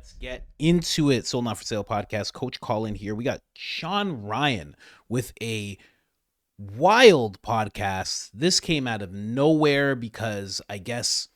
Let's get into it. Sold Not For Sale podcast. Coach Colin here. We got Shawn Ryan with a wild podcast. This came out of nowhere because I guess,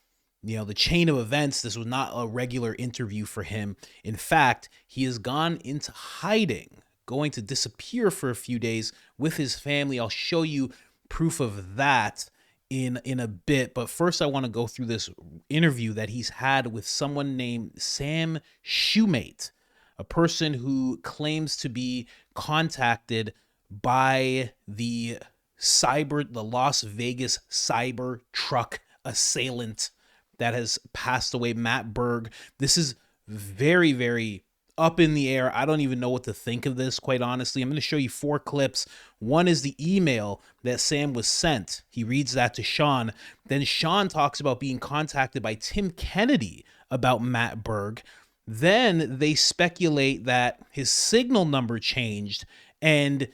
the chain of events, this was not a regular interview for him. In fact, he has gone into hiding, going to disappear for a few days with his family. I'll show you proof of that in a bit, but first I want to go through this interview that he's had with someone named Sam Shoemate, a person who claims to be contacted by the Las Vegas Cybertruck assailant that has passed away, Matt Berg. This is very, very up in the air. I don't even know what to think of this, quite honestly. I'm going to show you 4 clips. One is the email that Sam was sent. He reads that to Shawn. Then Shawn talks about being contacted by Tim Kennedy about Matt Berg. Then they speculate that his signal number changed and,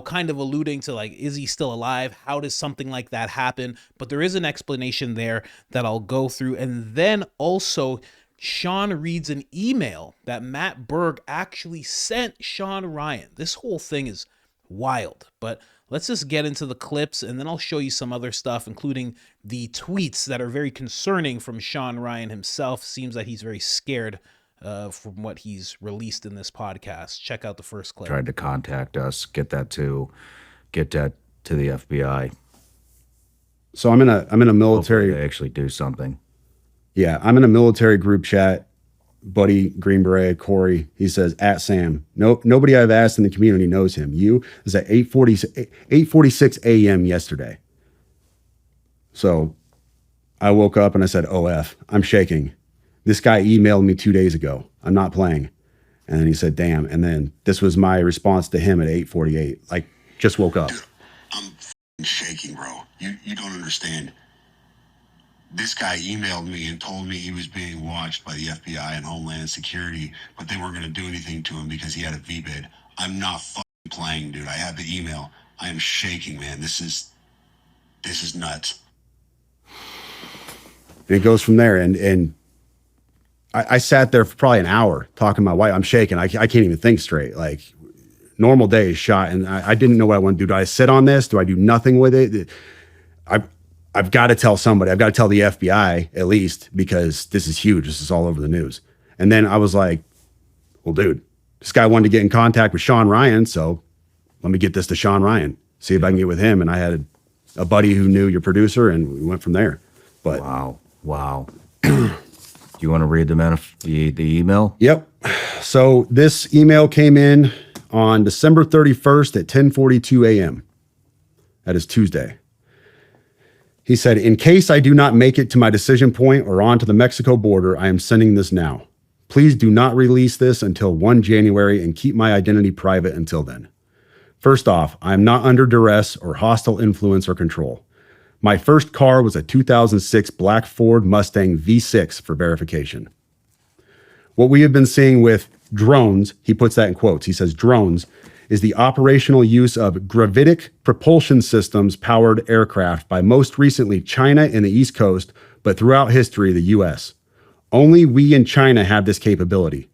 kind of alluding to is he still alive? How does something like that happen? But there is an explanation there that I'll go through. And then also Shawn reads an email that Matt Berg actually sent Shawn Ryan. This whole thing is wild, but let's just get into the clips and then I'll show you some other stuff, including the tweets that are very concerning from Shawn Ryan himself. Seems that he's very scared from what he's released in this podcast. Check out the first clip. Tried to contact us, get that to the FBI. So I'm in a military. Hopefully they actually do something. Yeah, I'm in a military group chat. Buddy Green Beret, Corey, he says, at Sam. Nobody I've asked in the community knows him. You is at 8:46 a.m. yesterday. So I woke up and I said, OF, I'm shaking. This guy emailed me 2 days ago. I'm not playing. And then he said, damn. And then this was my response to him at 8:48. Just woke up. Dude, I'm shaking, bro. You don't understand. This guy emailed me and told me he was being watched by the FBI and Homeland Security, but they weren't going to do anything to him because he had a V-bid. I'm not playing, dude. I have the email. I am shaking, man. This is nuts. And it goes from there. And I sat there for probably an hour talking to my wife. I'm shaking. I can't even think straight. Normal day is shot. And I didn't know what I want to do. Do I sit on this? Do I do nothing with it? I've got to tell somebody. I've got to tell the FBI at least, because this is huge. This is all over the news. And then I was like, well, dude, this guy wanted to get in contact with Shawn Ryan. So let me get this to Shawn Ryan, see if I can get with him. And I had a buddy who knew your producer and we went from there. But Wow. Do you want to read the email? Yep. So this email came in on December 31st at 10:42 a.m. That is Tuesday. He said, in case I do not make it to my decision point or onto the Mexico border, I am sending this now. Please do not release this until 1 January and keep my identity private until then. First off, I am not under duress or hostile influence or control. My first car was a 2006 black Ford Mustang V6 for verification. What we have been seeing with drones, he puts that in quotes, he says drones, is the operational use of gravitic propulsion systems powered aircraft by most recently China and the East Coast, but throughout history, the US. Only we in China have this capability.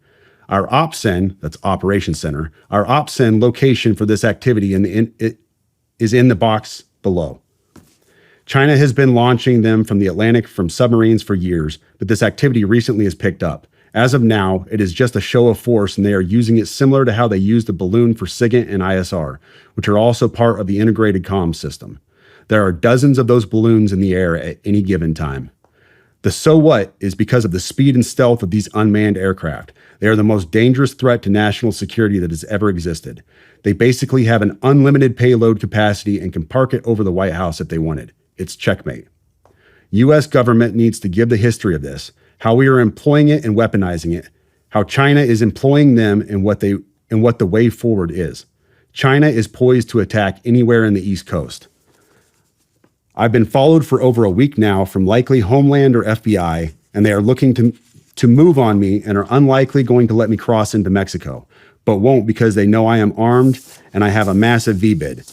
Our OPSEN, that's Operation Center, our OPSEN location for this activity is in the box below. China has been launching them from the Atlantic from submarines for years, but this activity recently has picked up. As of now, it is just a show of force, and they are using it similar to how they used the balloon for SIGINT and ISR, which are also part of the integrated comm system. There are dozens of those balloons in the air at any given time. The so what is because of the speed and stealth of these unmanned aircraft. They are the most dangerous threat to national security that has ever existed. They basically have an unlimited payload capacity and can park it over the White House if they wanted. It's checkmate. U.S. government needs to give the history of this, how we are employing it and weaponizing it, how China is employing them and what the way forward is. China is poised to attack anywhere in the East Coast. I've been followed for over a week now from likely Homeland or FBI, and they are looking to move on me and are unlikely going to let me cross into Mexico, but won't because they know I am armed and I have a massive V-bid.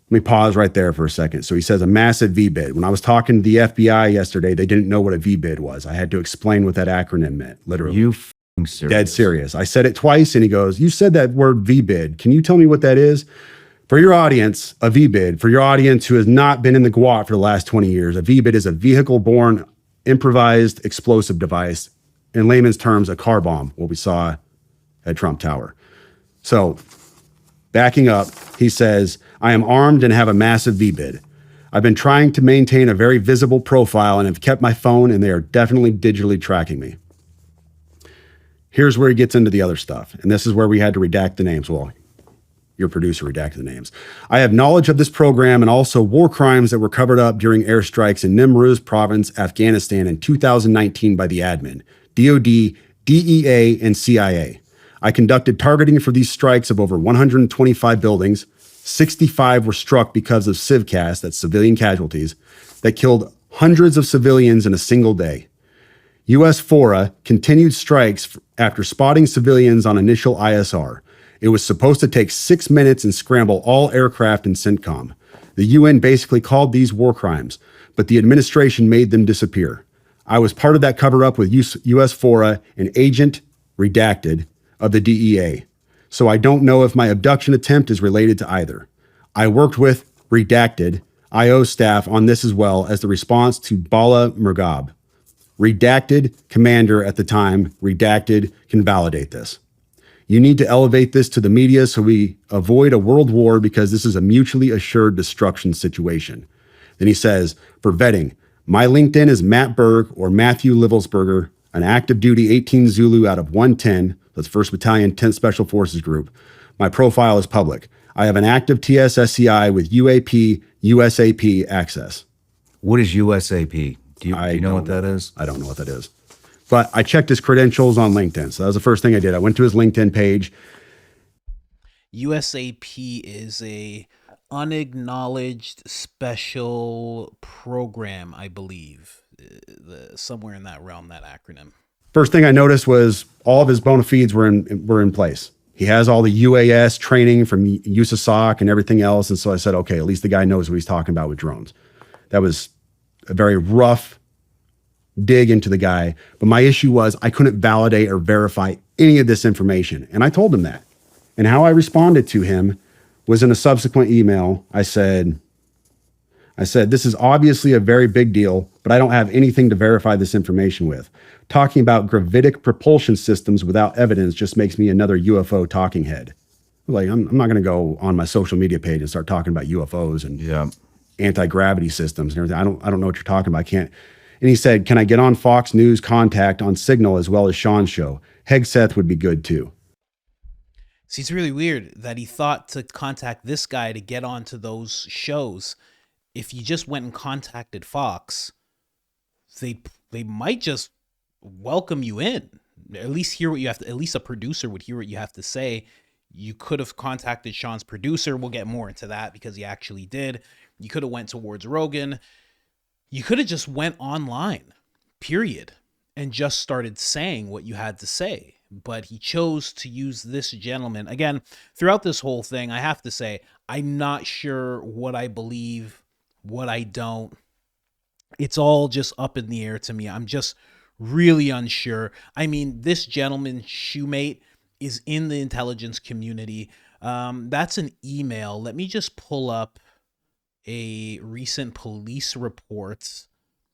Let me pause right there for a second. So he says a massive V-bid. When I was talking to the FBI yesterday, they didn't know what a V-bid was. I had to explain what that acronym meant, literally. You serious. Dead serious. I said it twice and he goes, you said that word VBID. Can you tell me what that is? For your audience, a VBID, for your audience who has not been in the GWOT for the last 20 years, a VBID is a vehicle-borne improvised explosive device. In layman's terms, a car bomb, what we saw at Trump Tower. So, backing up, he says, I am armed and have a massive VBID. I've been trying to maintain a very visible profile and have kept my phone, and they are definitely digitally tracking me. Here's where he gets into the other stuff, and this is where we had to redact the names. Well, your producer redacted the names. I have knowledge of this program and also war crimes that were covered up during airstrikes in Nimruz province, Afghanistan in 2019 by the admin, DOD, DEA, and CIA. I conducted targeting for these strikes of over 125 buildings. 65 were struck because of civcas, that's civilian casualties, that killed hundreds of civilians in a single day. U.S. FORA continued strikes after spotting civilians on initial ISR. It was supposed to take 6 minutes and scramble all aircraft in CENTCOM. The UN basically called these war crimes, but the administration made them disappear. I was part of that cover-up with U.S. FORA, an agent, redacted, of the DEA. So I don't know if my abduction attempt is related to either. I worked with, redacted, IO staff on this as well as the response to Bala Murghab. Redacted commander at the time, redacted, can validate this. You need to elevate this to the media so we avoid a world war because this is a mutually assured destruction situation. Then he says, for vetting, my LinkedIn is Matt Berg or Matthew Livelsberger, an active duty 18 Zulu out of 110, that's 1st Battalion 10th Special Forces Group. My profile is public. I have an active TSSCI with UAP, USAP access. What is USAP? Do you know what that is? I don't know what that is. But I checked his credentials on LinkedIn. So that was the first thing I did. I went to his LinkedIn page. USAP is a unacknowledged special program, I believe. Somewhere in that realm, that acronym. First thing I noticed was all of his bona fides were in place. He has all the UAS training from USASOC and everything else. And so I said, okay, at least the guy knows what he's talking about with drones. That was a very rough dig into the guy. But my issue was I couldn't validate or verify any of this information. And I told him that. And how I responded to him was in a subsequent email. I said, this is obviously a very big deal, but I don't have anything to verify this information with. Talking about gravitic propulsion systems without evidence just makes me another UFO talking head. Like, I'm not going to go on my social media page and start talking about UFOs and anti-gravity systems and everything. I don't know what you're talking about. I can't. And he said, can I get on Fox News Contact on Signal as well as Sean's show? Hegseth would be good too. See, it's really weird that he thought to contact this guy to get onto those shows. If you just went and contacted Fox, they might just welcome you in. At least hear what you have to, at least a producer would hear what you have to say. You could have contacted Sean's producer. We'll get more into that because he actually did. You could have went towards Rogan. You could have just went online, period, and just started saying what you had to say. But he chose to use this gentleman. Again, throughout this whole thing, I have to say, I'm not sure what I believe, what I don't. It's all just up in the air to me. I'm just really unsure. I mean, this gentleman, Shoemate, is in the intelligence community. That's an email. Let me just pull up a recent police report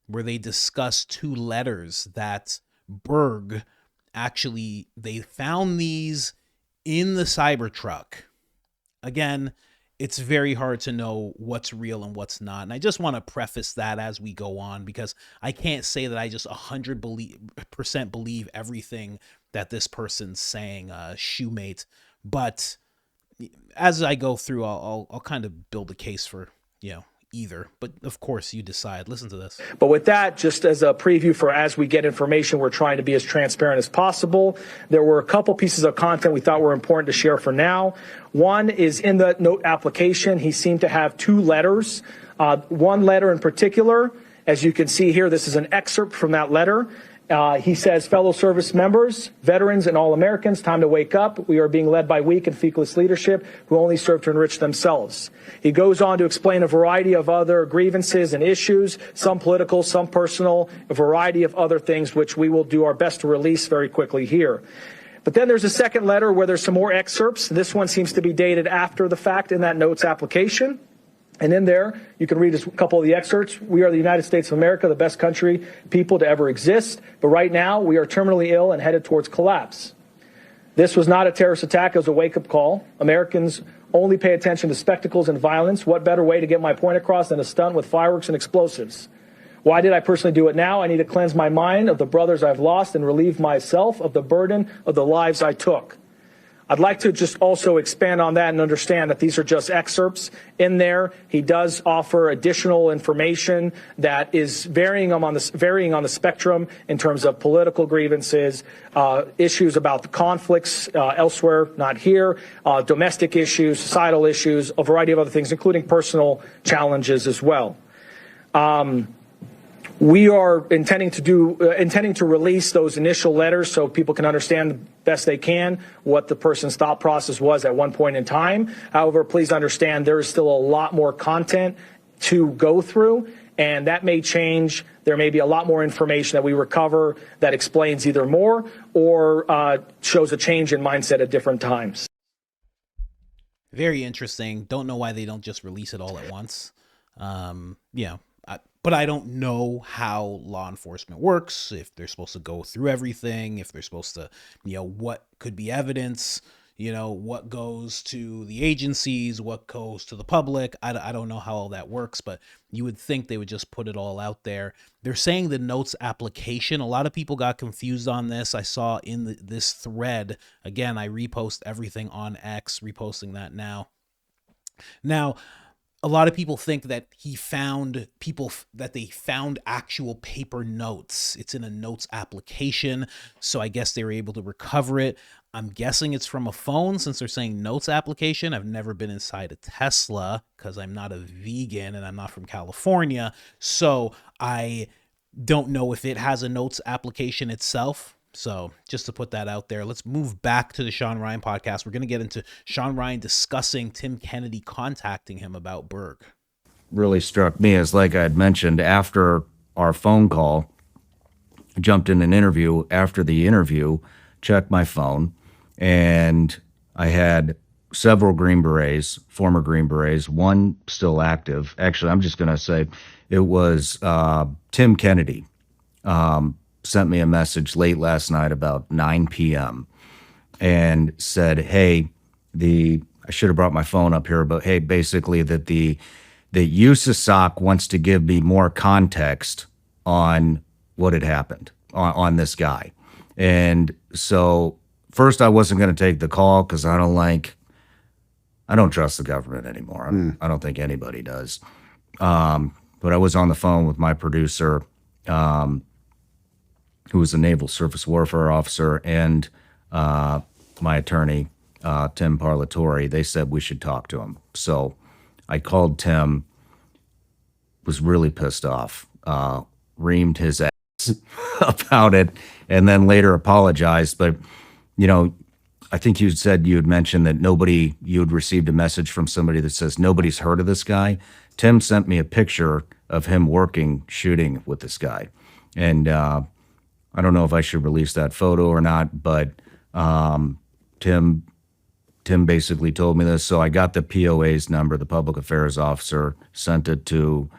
where they discuss 2 letters that Berg actually, they found these in the Cybertruck. Again, it's very hard to know what's real and what's not. And I just want to preface that as we go on, because I can't say that I just 100% believe everything that this person's saying, Shoemate. But as I go through, I'll kind of build a case for, either. But of course, you decide. Listen to this. But with that, just as a preview for as we get information, we're trying to be as transparent as possible. There were a couple pieces of content we thought were important to share for now. One is in the note application. He seemed to have 2 letters. One letter in particular, as you can see here, this is an excerpt from that letter. He says, fellow service members, veterans, and all Americans, time to wake up. We are being led by weak and feckless leadership who only serve to enrich themselves. He goes on to explain a variety of other grievances and issues, some political, some personal, a variety of other things, which we will do our best to release very quickly here. But then there's a second letter where there's some more excerpts. This one seems to be dated after the fact in that notes application. And in there, you can read a couple of the excerpts. We are the United States of America, the best country, people to ever exist. But right now, we are terminally ill and headed towards collapse. This was not a terrorist attack. It was a wake-up call. Americans only pay attention to spectacles and violence. What better way to get my point across than a stunt with fireworks and explosives? Why did I personally do it now? I need to cleanse my mind of the brothers I've lost and relieve myself of the burden of the lives I took. I'd like to just also expand on that and understand that these are just excerpts in there. He does offer additional information that is varying on the spectrum in terms of political grievances, issues about the conflicts elsewhere, not here, domestic issues, societal issues, a variety of other things, including personal challenges as well. We are intending to release those initial letters so people can understand the best they can what the person's thought process was at one point in time. However, please understand there is still a lot more content to go through, and that may change. There may be a lot more information that we recover that explains either more or shows a change in mindset at different times. Very interesting. Don't know why they don't just release it all at once. But I don't know how law enforcement works, if they're supposed to go through everything, if they're supposed to, what could be evidence, what goes to the agencies, what goes to the public. I don't know how all that works, but you would think they would just put it all out there. They're saying the notes application. A lot of people got confused on this. I saw in this thread, again, I repost everything on X, reposting that now. Now, a lot of people think that they found actual paper notes. It's in a notes application. So I guess they were able to recover it. I'm guessing it's from a phone since they're saying notes application. I've never been inside a Tesla because I'm not a vegan and I'm not from California. So I don't know if it has a notes application itself. So just to put that out there, let's move back to the Shawn Ryan podcast. We're going to get into Shawn Ryan discussing Tim Kennedy contacting him about Berg. Really struck me as, like I had mentioned, after our phone call, I jumped in an interview. After the interview, checked my phone, and I had several Green Berets, former Green Berets, one still active. Actually, I'm just going to say it was Tim Kennedy. Sent me a message late last night about 9 p.m. and said, hey, I should have brought my phone up here, but hey, basically that USASOC wants to give me more context on what had happened on this guy. And so first I wasn't going to take the call because I don't trust the government anymore. I don't think anybody does. But I was on the phone with my producer, who was a naval surface warfare officer, and my attorney, Tim Parlatore. They said we should talk to him. So I called Tim, was really pissed off, reamed his ass about it, and then later apologized. But, I think you said you had mentioned that you had received a message from somebody that says nobody's heard of this guy. Tim sent me a picture of him shooting with this guy. And I don't know if I should release that photo or not, but Tim basically told me this. So I got the POA's number, the public affairs officer, sent it to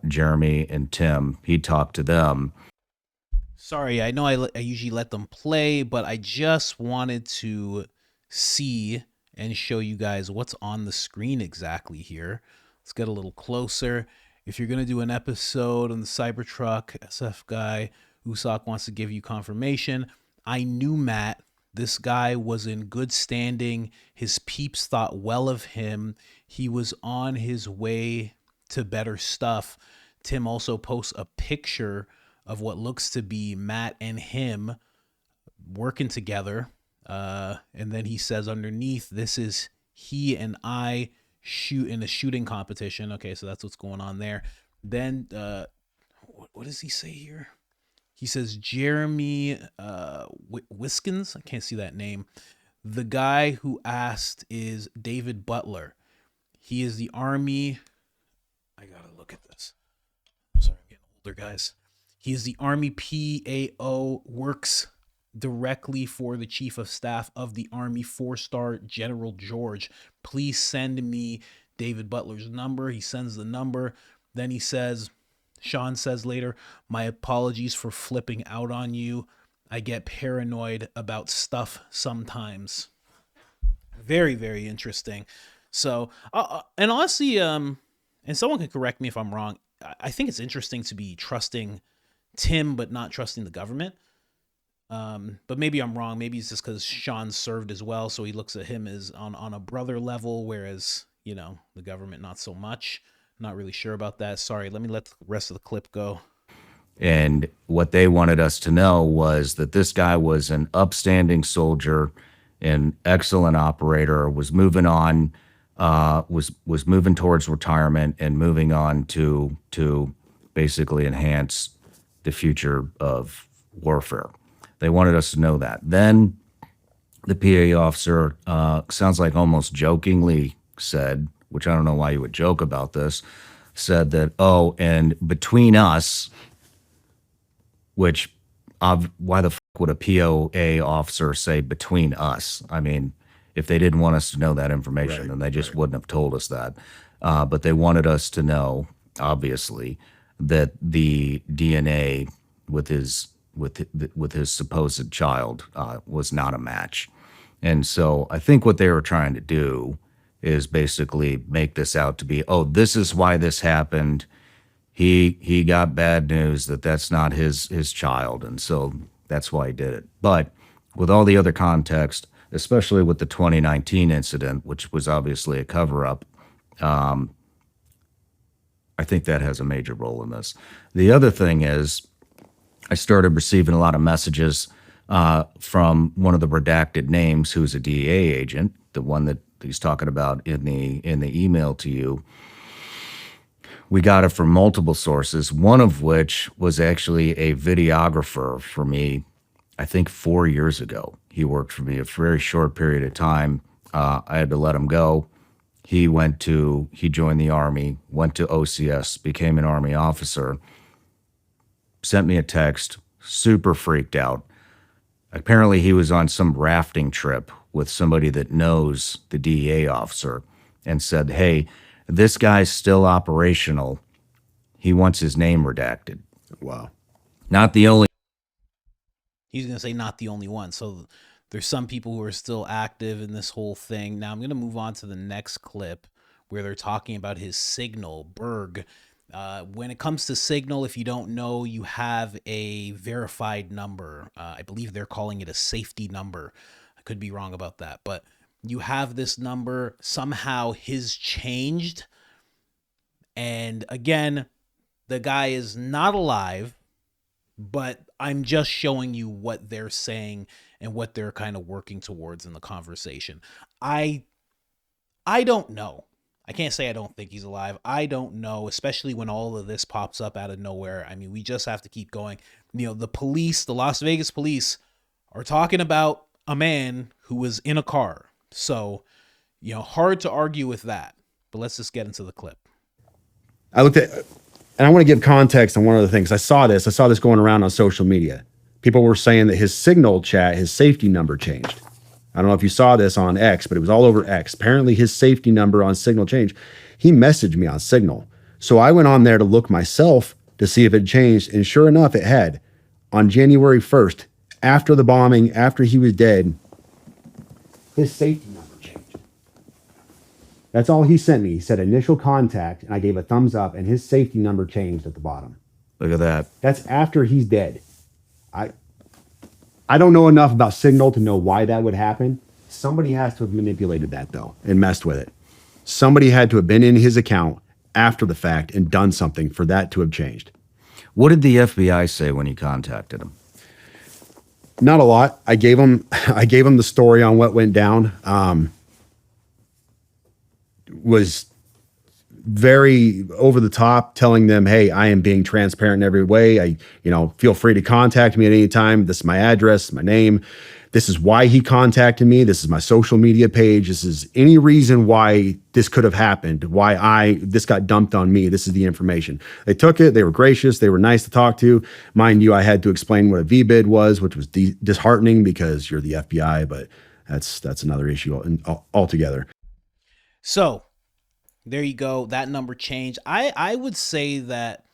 Jeremy and Tim. He talked to them. Sorry, I know I usually let them play, but I just wanted to see and show you guys what's on the screen exactly here. Let's get a little closer. If you're going to do an episode on the Cybertruck, SF guy, USAC wants to give you confirmation. I knew Matt. This guy was in good standing. His peeps thought well of him. He was on his way to better stuff. Tim also posts a picture of what looks to be Matt and him working together. And then he says underneath, this is he and I shoot in a shooting competition. Okay, so that's what's going on there. Then what does he say here? He says Jeremy Wiskins. I can't see that name. The guy who asked is David Butler. He is the Army. I gotta look at this. I'm sorry, I'm getting older, guys. He is the Army PAO, works directly for the Chief of Staff of the Army 4-star General George. Please send me David Butler's number. He sends the number. Then he says, Shawn says later, my apologies for flipping out on you. I get paranoid about stuff sometimes. Very, very interesting. So, and honestly, and someone can correct me if I'm wrong, I think it's interesting to be trusting Tim, but not trusting the government. But maybe I'm wrong. Maybe it's just because Shawn served as well, so he looks at him as on a brother level, whereas, you know, the government, not so much. Not really sure about that. Sorry, let me let the rest of the clip go. And what they wanted us to know was that this guy was an upstanding soldier, an excellent operator, was moving on, was moving towards retirement and moving on to basically enhance the future of warfare. They wanted us to know that. Then the PA officer, sounds like almost jokingly said, which I don't know why you would joke about this, said that, oh, and between us, which why the fuck would a POA officer say between us? I mean, if they didn't want us to know that information, then they just wouldn't have told us that. But they wanted us to know, obviously, that the DNA with his supposed child was not a match. And so I think what they were trying to do is basically make this out to be, oh, this is why this happened. He got bad news that that's not his child, and so that's why he did it. But with all the other context, especially with the 2019 incident, which was obviously a cover-up, I think that has a major role in this. The other thing is, I started receiving a lot of messages from one of the redacted names, who's a DEA agent, the one that he's talking about in the email to you. We got it from multiple sources, one of which was actually a videographer for me, I think 4 years ago. He worked for me a very short period of time. I had to let him go. He joined the Army, went to OCS, became an Army officer, sent me a text, super freaked out. Apparently he was on some rafting trip with somebody that knows the DEA officer and said, hey, this guy's still operational. He wants his name redacted. Wow. Not the only. He's going to say not the only one. So there's some people who are still active in this whole thing. Now I'm going to move on to the next clip where they're talking about his signal, Berg. When it comes to signal, if you don't know, you have a verified number. I believe they're calling it a safety number. I could be wrong about that, but you have this number. Somehow his changed. And again, the guy is not alive, but I'm just showing you what they're saying and what they're kind of working towards in the conversation. I don't know. I can't say I don't think he's alive. I don't know, especially when all of this pops up out of nowhere. I mean, we just have to keep going. You know, the police, the Las Vegas police, are talking about a man who was in a car. So, you know, hard to argue with that. But let's just get into the clip. I looked at, and I want to give context on one of the things. I saw this going around on social media. People were saying that his signal chat, his safety number changed. I don't know if you saw this on X, but it was all over X. Apparently his safety number on Signal changed. He messaged me on Signal. So I went on there to look myself to see if it changed. And sure enough, it had. On January 1st, after the bombing, after he was dead, his safety number changed. That's all he sent me. He said initial contact, and I gave a thumbs up, and his safety number changed at the bottom. Look at that. That's after he's dead. I don't know enough about Signal to know why that would happen. Somebody has to have manipulated that, though, and messed with it. Somebody had to have been in his account after the fact and done something for that to have changed. What did the FBI say when you contacted him? Not a lot. I gave him the story on what went down. Was very over the top, telling them, hey, I am being transparent in every way. Feel free to contact me at any time. This is my address, my name. This is why he contacted me. This is my social media page. This is any reason why this could have happened, why this got dumped on me. This is the information. They took it. They were gracious. They were nice to talk to. Mind you, I had to explain what a VBID was, which was disheartening because you're the FBI, but that's another issue altogether. So there you go. That number changed. I would say that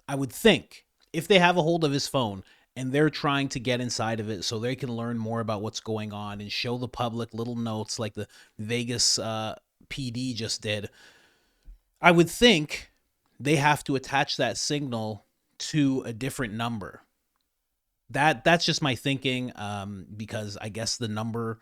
I would think if they have a hold of his phone and they're trying to get inside of it so they can learn more about what's going on and show the public little notes like the Vegas PD just did, I would think they have to attach that signal to a different number. That's just my thinking, because I guess the number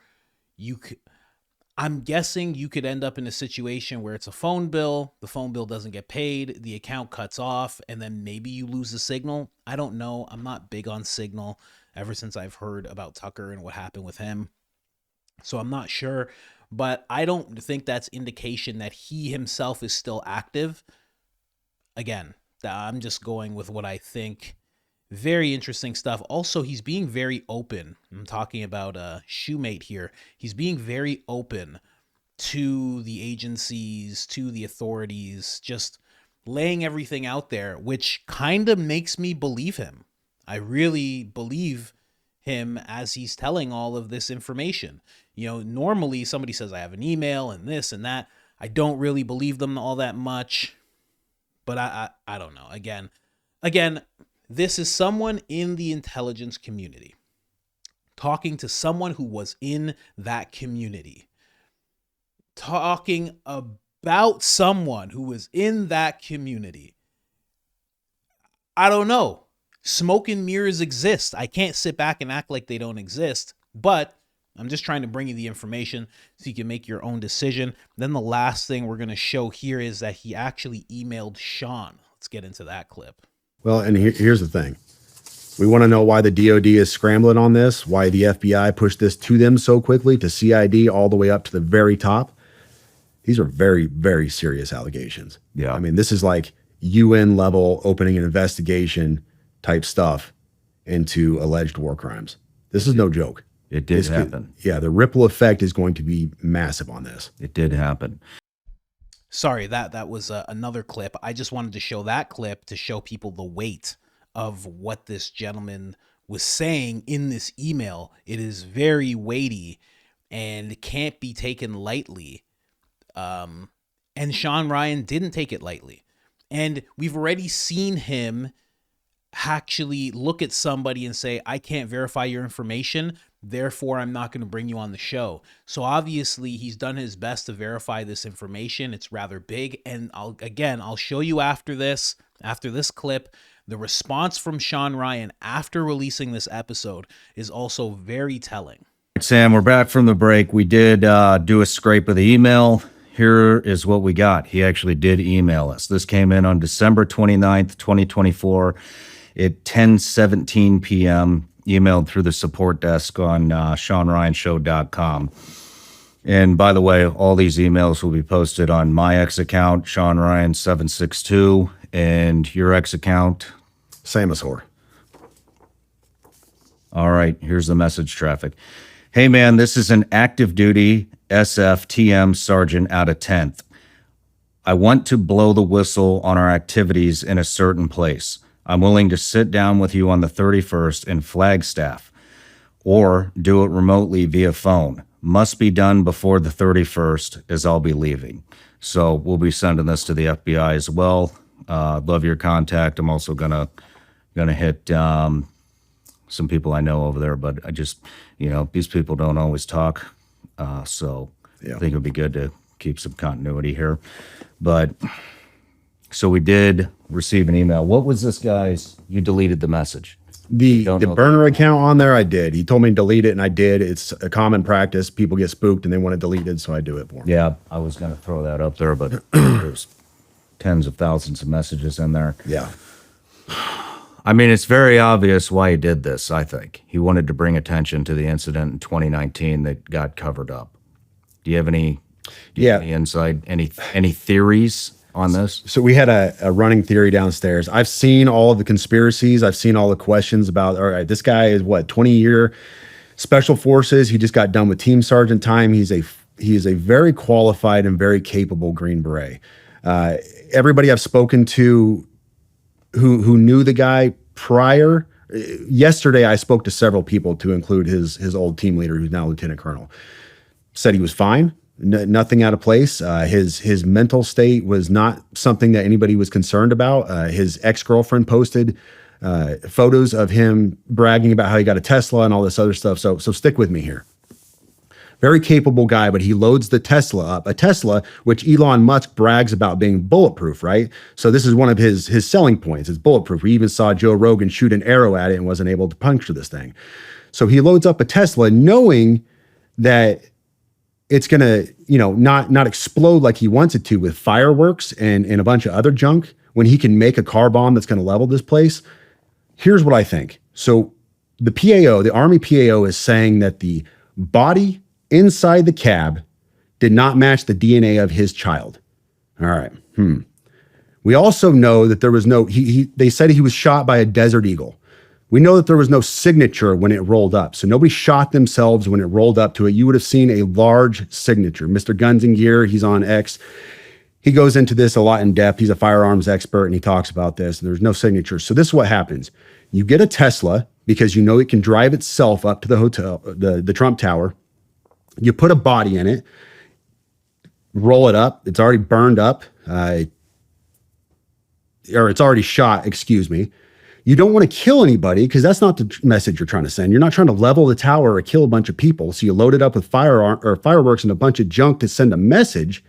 I'm guessing you could end up in a situation where it's a phone bill, the phone bill doesn't get paid, the account cuts off, and then maybe you lose the signal. I don't know. I'm not big on signal ever since I've heard about Tucker and what happened with him. So I'm not sure, but I don't think that's indication that he himself is still active. Again, I'm just going with what I think. Very interesting stuff. Also, he's being very open. I'm talking about Shoemate here. He's being very open to the agencies, to the authorities, just laying everything out there, which kind of makes me believe him. I really believe him as he's telling all of this information. Normally somebody says I have an email and this and that. I don't really believe them all that much, but I don't know. Again, this is someone in the intelligence community talking to someone who was in that community, talking about someone who was in that community. I don't know. Smoke and mirrors exist. I can't sit back and act like they don't exist, but I'm just trying to bring you the information so you can make your own decision. Then the last thing we're going to show here is that he actually emailed Shawn. Let's get into that clip. Well, and here's the thing. We want to know why the DOD is scrambling on this, why the FBI pushed this to them so quickly, to CID all the way up to the very top. These are very, very serious allegations. Yeah. I mean, this is like UN level opening an investigation type stuff into alleged war crimes. This is no joke. It did happen. The ripple effect is going to be massive on this. It did happen. Sorry, that was another clip. I just wanted to show that clip to show people the weight of what this gentleman was saying in this email. It is very weighty and can't be taken lightly. And Shawn Ryan didn't take it lightly. And we've already seen him actually look at somebody and say, I can't verify your information, therefore I'm not going to bring you on the show. So obviously he's done his best to verify this information. It's rather big. And I'll show you after this clip, the response from Shawn Ryan after releasing this episode is also very telling. Sam, we're back from the break. We did do a scrape of the email. Here is what we got. He actually did email us. This came in on December 29th, 2024 at 10:17 p.m. Emailed through the support desk on ShawnRyanShow.com. And by the way, all these emails will be posted on my ex account, Shawn Ryan 762, and your ex account, Samosaur. All right, here's the message traffic. Hey man, this is an active duty SFTM sergeant out of 10th. I want to blow the whistle on our activities in a certain place. I'm willing to sit down with you on the 31st in Flagstaff or do it remotely via phone. Must be done before the 31st as I'll be leaving. So we'll be sending this to the FBI as well. Love your contact. I'm also gonna hit some people I know over there, but I just, these people don't always talk. So I think it would be good to keep some continuity here. But so we did receive an email. What was this guy's? You deleted the message. The burner account on there, I did. He told me to delete it, and I did. It's a common practice. People get spooked, and they want it deleted, so I do it for them. Yeah, I was going to throw that up there, but there's tens of thousands of messages in there. Yeah. I mean, it's very obvious why he did this, I think. He wanted to bring attention to the incident in 2019 that got covered up. Do you have any insight, any theories? on this? So we had a running theory downstairs. I've seen all of the conspiracies. I've seen all the questions about, all right, this guy is what, 20-year special forces. He just got done with team sergeant time. He is a very qualified and very capable Green Beret. Everybody I've spoken to who knew the guy prior, yesterday I spoke to several people, to include his old team leader, who's now lieutenant colonel, said he was fine. Nothing out of place. His mental state was not something that anybody was concerned about. His ex-girlfriend posted photos of him bragging about how he got a Tesla and all this other stuff. So stick with me here. Very capable guy, but he loads the Tesla up. A Tesla, which Elon Musk brags about being bulletproof, right? So this is one of his selling points. It's bulletproof. We even saw Joe Rogan shoot an arrow at it and wasn't able to puncture this thing. So he loads up a Tesla knowing that it's going to, not explode like he wants it to, with fireworks and a bunch of other junk, when he can make a car bomb that's going to level this place. Here's what I think. So the PAO, the Army PAO, is saying that the body inside the cab did not match the DNA of his child. All right. We also know that there was no, they said he was shot by a Desert Eagle. We know that there was no signature when it rolled up. So nobody shot themselves when it rolled up to it. You would have seen a large signature. Mr. Guns and Gear, he's on X. He goes into this a lot in depth. He's a firearms expert and he talks about this. And there's no signature. So this is what happens. You get a Tesla because you know it can drive itself up to the hotel, the Trump Tower. You put a body in it, roll it up. It's already burned up, or it's already shot, excuse me. You don't want to kill anybody because that's not the message you're trying to send. You're not trying to level the tower or kill a bunch of people. So you load it up with fireworks and a bunch of junk to send a message.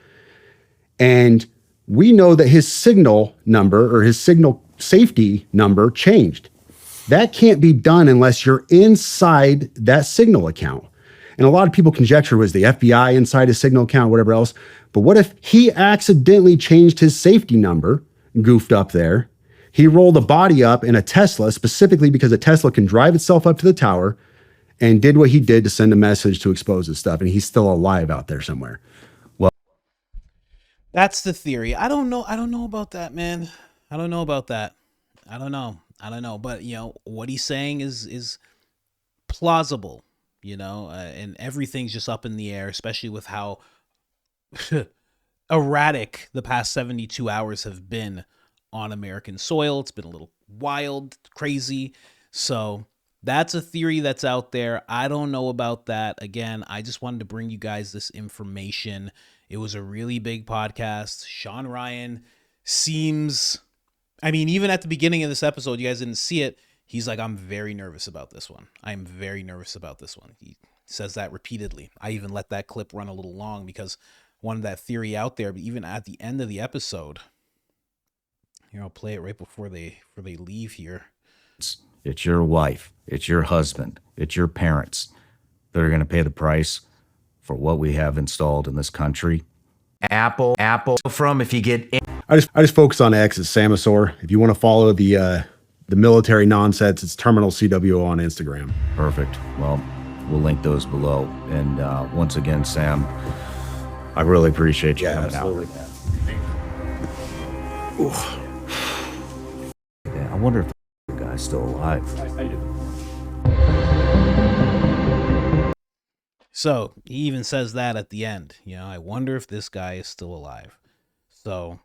And we know that his signal number, or his signal safety number, changed. That can't be done unless you're inside that signal account. And a lot of people conjecture, was the FBI inside his signal account, whatever else. But what if he accidentally changed his safety number, goofed up there? He rolled a body up in a Tesla specifically because a Tesla can drive itself up to the tower, and did what he did to send a message to expose his stuff. And he's still alive out there somewhere. Well, That's the theory. I don't know about that, man. I don't know about that. I don't know. But what he's saying is plausible, and everything's just up in the air, especially with how erratic the past 72 hours have been on American soil. It's been a little wild, crazy. So that's a theory that's out there. I don't know about that. Again, I just wanted to bring you guys this information. It was a really big podcast. Shawn Ryan seems, even at the beginning of this episode, you guys didn't see it. He's like, I'm very nervous about this one. I'm very nervous about this one. He says that repeatedly. I even let that clip run a little long because I wanted that theory out there. But even at the end of the episode, here, I'll play it right before they leave here. It's your wife. It's your husband. It's your parents that are going to pay the price for what we have installed in this country. Apple from, if you get... I just focus on X as Samosaur. If you want to follow the military nonsense, it's Terminal CWO on Instagram. Perfect. Well, we'll link those below. And once again, Sam, I really appreciate you coming absolutely. out. I wonder if the guy's still alive. I do. So he even says that at the end. I wonder if this guy is still alive. So,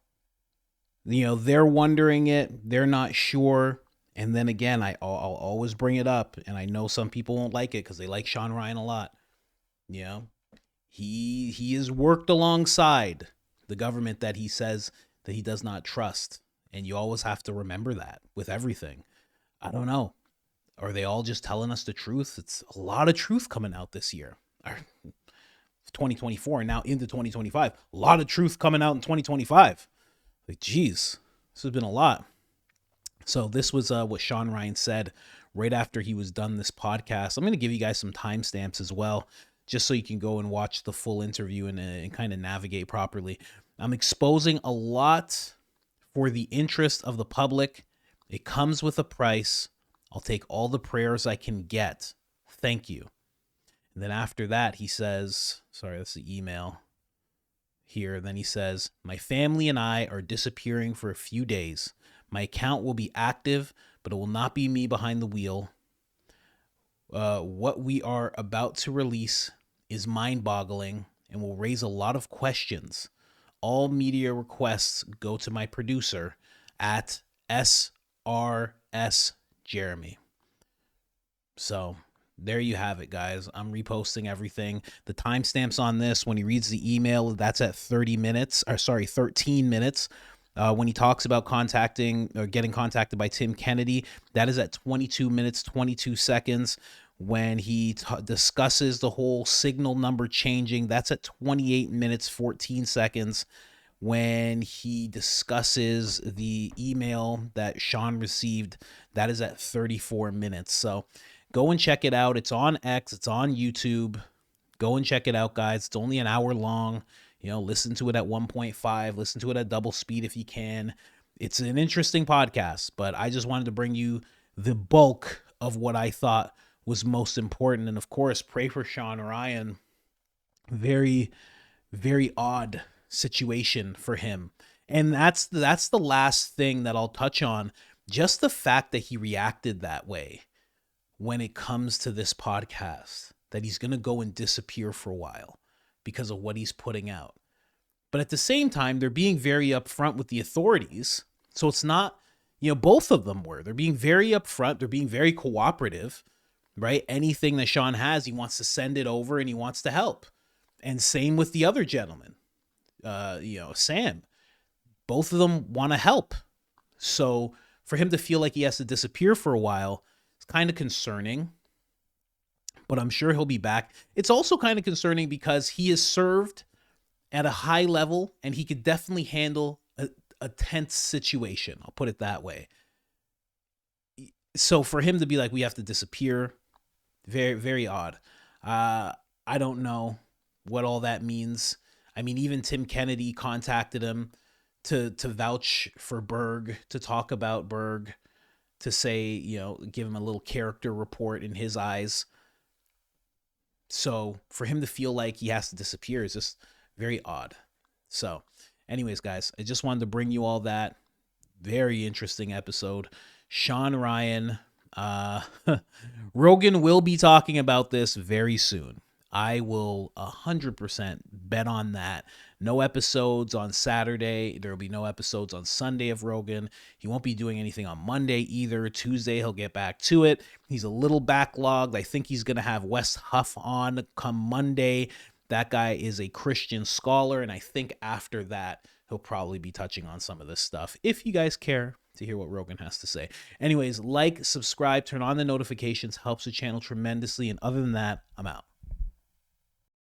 they're wondering it. They're not sure. And then again, I'll always bring it up. And I know some people won't like it because they like Shawn Ryan a lot. He has worked alongside the government that he says that he does not trust. And you always have to remember that with everything. I don't know. Are they all just telling us the truth? It's a lot of truth coming out this year. 2024 and now into 2025. A lot of truth coming out in 2025. Like, geez, this has been a lot. So this was what Shawn Ryan said right after he was done this podcast. I'm going to give you guys some timestamps as well, just so you can go and watch the full interview and kind of navigate properly. I'm exposing a lot for the interest of the public. It comes with a price. I'll take all the prayers I can get. Thank you. And then after that, he says, sorry, that's the email. here. Then he says, my family and I are disappearing for a few days. My account will be active, but it will not be me behind the wheel. What we are about to release is mind-boggling and will raise a lot of questions. All media requests go to my producer at SRS Jeremy. So there you have it, guys. I'm reposting everything. The timestamps on this, when he reads the email, that's at 13 minutes. When he talks about contacting or getting contacted by Tim Kennedy, that is at 22 minutes, 22 seconds. When he discusses the whole signal number changing, that's at 28 minutes, 14 seconds. When he discusses the email that Shawn received, that is at 34 minutes. So go and check it out. It's on X. It's on YouTube. Go and check it out, guys. It's only an hour long. Listen to it at 1.5. Listen to it at double speed if you can. It's an interesting podcast, but I just wanted to bring you the bulk of what I thought was most important. And of course, pray for Shawn Ryan. Very, very odd situation for him. And that's the last thing that I'll touch on. Just the fact that he reacted that way when it comes to this podcast, that he's going to go and disappear for a while because of what he's putting out. But at the same time, they're being very upfront with the authorities. So it's not, both of them were. They're being very upfront. They're being very cooperative, right? Anything that Shawn has, he wants to send it over and he wants to help. And same with the other gentleman, Sam. Both of them want to help. So for him to feel like he has to disappear for a while, it's kind of concerning. But I'm sure he'll be back. It's also kind of concerning because he is served at a high level and he could definitely handle a tense situation. I'll put it that way. So for him to be like, we have to disappear, very, very odd. I don't know what all that means. I mean, even Tim Kennedy contacted him to vouch for Berg, to talk about Berg, to say, give him a little character report in his eyes. So for him to feel like he has to disappear is just very odd. So anyways, guys, I just wanted to bring you all that. Very interesting episode. Shawn Ryan. Rogan will be talking about this very soon. I will 100% bet on that. No episodes on Saturday. There will be no episodes on Sunday of Rogan. He won't be doing anything on Monday either. Tuesday, he'll get back to it. He's a little backlogged. I think he's going to have Wes Huff on come Monday. That guy is a Christian scholar, and I think after that, he'll probably be touching on some of this stuff, if you guys care to hear what Rogan has to say. Anyways, like, subscribe, turn on the notifications, helps the channel tremendously, and other than that, I'm out.